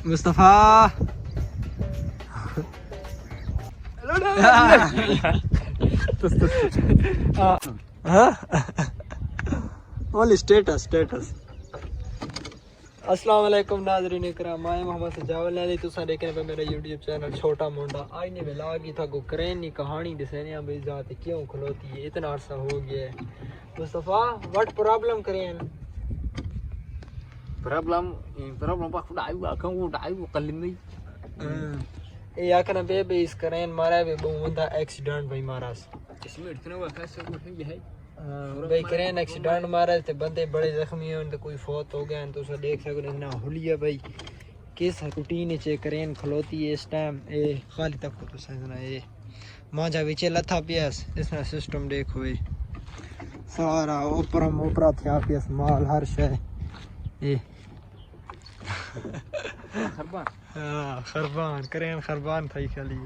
Mustafa. Only status. अस्सलाम वालेकुम नाज़रीन इकराम, मैं मोहम्मद सजावल अली तुसा देख रहे हैं मेरा यूट्यूब चैनल छोटा मुंडा। आज ने व्लॉग ही था को क्रेन की कहानी दिसने अब जाते क्यों खलोती है, इतना अरसा हो गया है। Mustafa what problem crane? Problem पाक डाई कहूं डाई कलिमी ए आखना बे इस क्रेन मारा बे बंदा एक्सीडेंट भाई महाराज इसमें इतना हुआ कैसे कुछ है भाई क्रेन एक्सीडेंट मारा थे, बंदे बड़े जख्मी हैं, तो कोई फौत हो गया तो सब देख सकते ना हुलिया भाई किस रूटीन चे क्रेन खलोती है इस टाइम। ए खाली तक तो सजना ए मांझा विचे लथा पियास इसना सिस्टम देखो ए सारा ऊपरा था पियास माल हर शय ए खरबान क्रेन खरबान थी खाली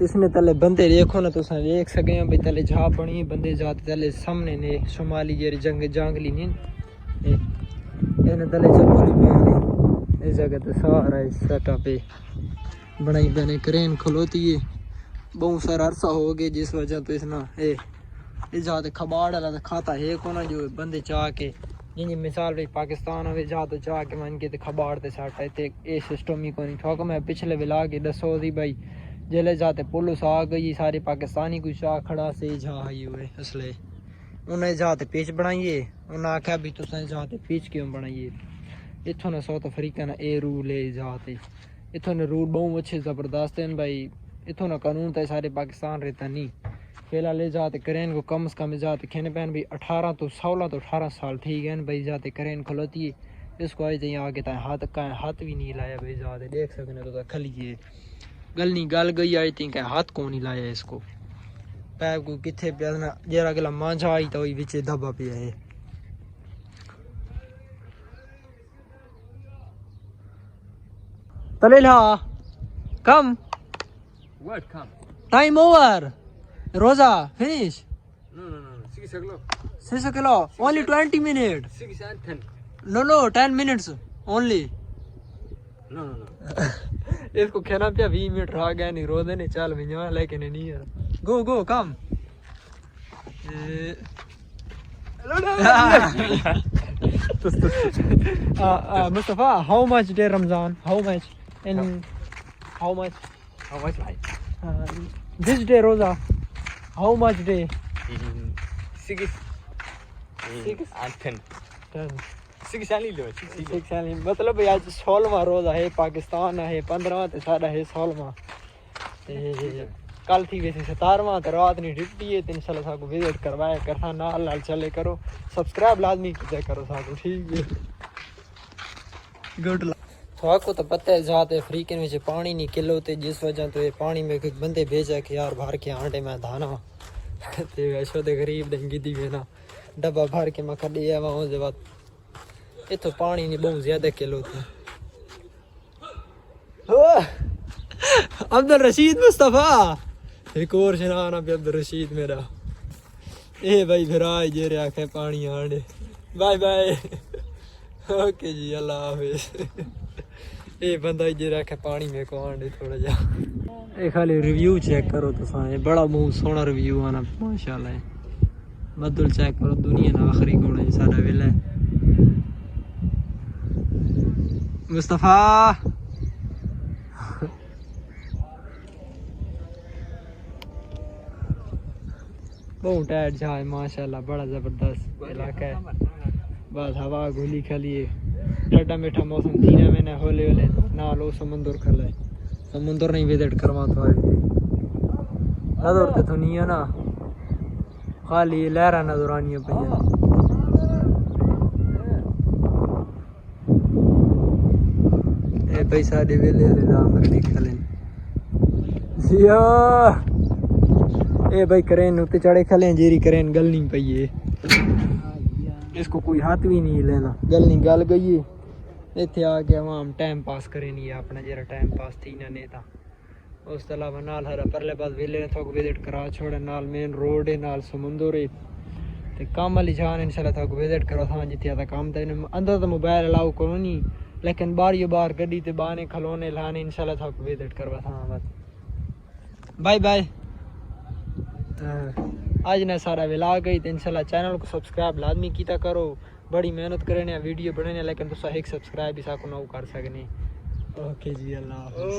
इसने तले बंदे देखो ना तुसा देख सके भाई तले जा बनी बंदे जाते तले सामने ने शुमाली जेरी जंगली ने तले चप्पली पाने इस जगह तो सारा सेटअप है बनाई बने क्रेन खलोती है। बहुत सारा अरसा हो गया जिस वजह तो इसना ये जाते खबाड़ वाला तो खाता है को ना जो बंदे चाह के जी मिसाल भाई पाकिस्तान हो जा तो चाह के मन के खबाड़ ते साटा ये सिस्टम ही को नहीं ठोक। मैं पिछले विला के दसो दी भाई जेले जाते पुलिस आ गई सारे पाकिस्तानी कुछ आ खड़ा से जा आई हुए इसलिए उन्हें जाते पिच बनाइए। उन्हें आख्या भी तुम जाते पिच क्यों बनाइए। इतों ने साउथ अफ्रीका ने ए रूल है जाते इतों ने रूल बहुत अच्छे ज़बरदस्त हैं भाई। इतों ना कानून तो सारे पाकिस्तान रहता नहीं फिलहाल ले जाते क्रेन को कम से कम जाते खेने पैन भाई 18 तो 18 साल ठीक है भाई जाते क्रेन खलोती है। इसको आज तक आगे तक हाथ भी नहीं लाया भाई जाते देख सकते तो खलिए गल नहीं गल गई आई थी हाथ को नहीं लाया इसको पैप को किथे पे जरा गला मांझा आई तो विचे दबा पे है। तले ला कम व्हाट कम टाइम ओवर रोजा finish no 6 o'clock only 20 minutes 6 and 10 no 10 minutes only no इसको कहना पिया 20 मिनट रह गया नहीं रो देने चल मिया लेकिन नहीं है गो कम Mustafa how much day Ramzan how much like this day Roza how much day 6 and 10 6 साल लो 6 साल मतलब आज 16वां रोजा है पाकिस्तान है 15वां ते सारा है 16वां कल थी वैसे 17वां तो रात नहीं डिप्टी है तीन साल साको विजिट करवाया करता नाल चले करो सब्सक्राइब लाजमी कीजिए करो साको ठीक है गुड आपको तो पता है जाते अफ्रीकन में पानी नहीं किलो थे जिस वजह तो ये पानी में कोई बंदे भेजा कि यार भर के आंटे में धाना ते वैसो ते गरीब देंगी दी ना डब्बा भर के मैं खड़ी है वहाँ से बात इतो पानी नहीं बहुत ज्यादा किलो थे। अब्दुल रशीद मुस्तफा एक और शनाना भी अब्दुल रशीद मेरा ए भाई फिर आज जे रहा है पानी आंडे बाय बाय ओके जी अल्लाह हाफिज। ये बंदा जे रहा है पानी में को आंडे थोड़ा जा ये खाली रिव्यू चेक करो तो सारे बड़ा बहुत सोना रिव्यू आना माशाल्लाह बदल चेक करो दुनिया ना आखिरी कोण है सारा वेला मुस्तफा बहुत टाइट जा है माशाल्लाह बड़ा जबरदस्त इलाका है बस हवा गोली खाली ठंडा मीठा मौसम थी ना मैंने होले ना लो समुंदर खले समुंदर नहीं विजिट करवा तो नजर तो नहीं है ना खाली लहरा नजर आनी पे पैसा दे वेले ले खले जिया ए भाई क्रेन उत्ते चढ़े खले जेरी क्रेन गल नहीं पई है इसको कोई हाथ भी नहीं लेना गल नहीं गल गई है इत्थे आ के आवाम टाइम पास करे नहीं अपना जरा टाइम पास थी ना नेता उस अलावा नाल हरा परले पास वेले ने थोक विजिट करा छोड़े नाल मेन रोड है नाल समुंदर है ते काम वाली जान इंशाल्लाह थोक विजिट करो था जिथे आता काम ते अंदर तो मोबाइल अलाउ करो नहीं लेकिन बार ये बार गड्डी ते बाने खलोने लाने इंशाल्लाह थक विजिट करवा था बस बाय बाय आज ने सारा व्लॉग गई तो इंशाल्लाह चैनल को सब्सक्राइब लाजमी कीता करो बड़ी मेहनत करने वीडियो बनाने लेकिन तुसा एक सब्सक्राइब इसा को ना कर सकने ओके जी अल्लाह हाफिज़।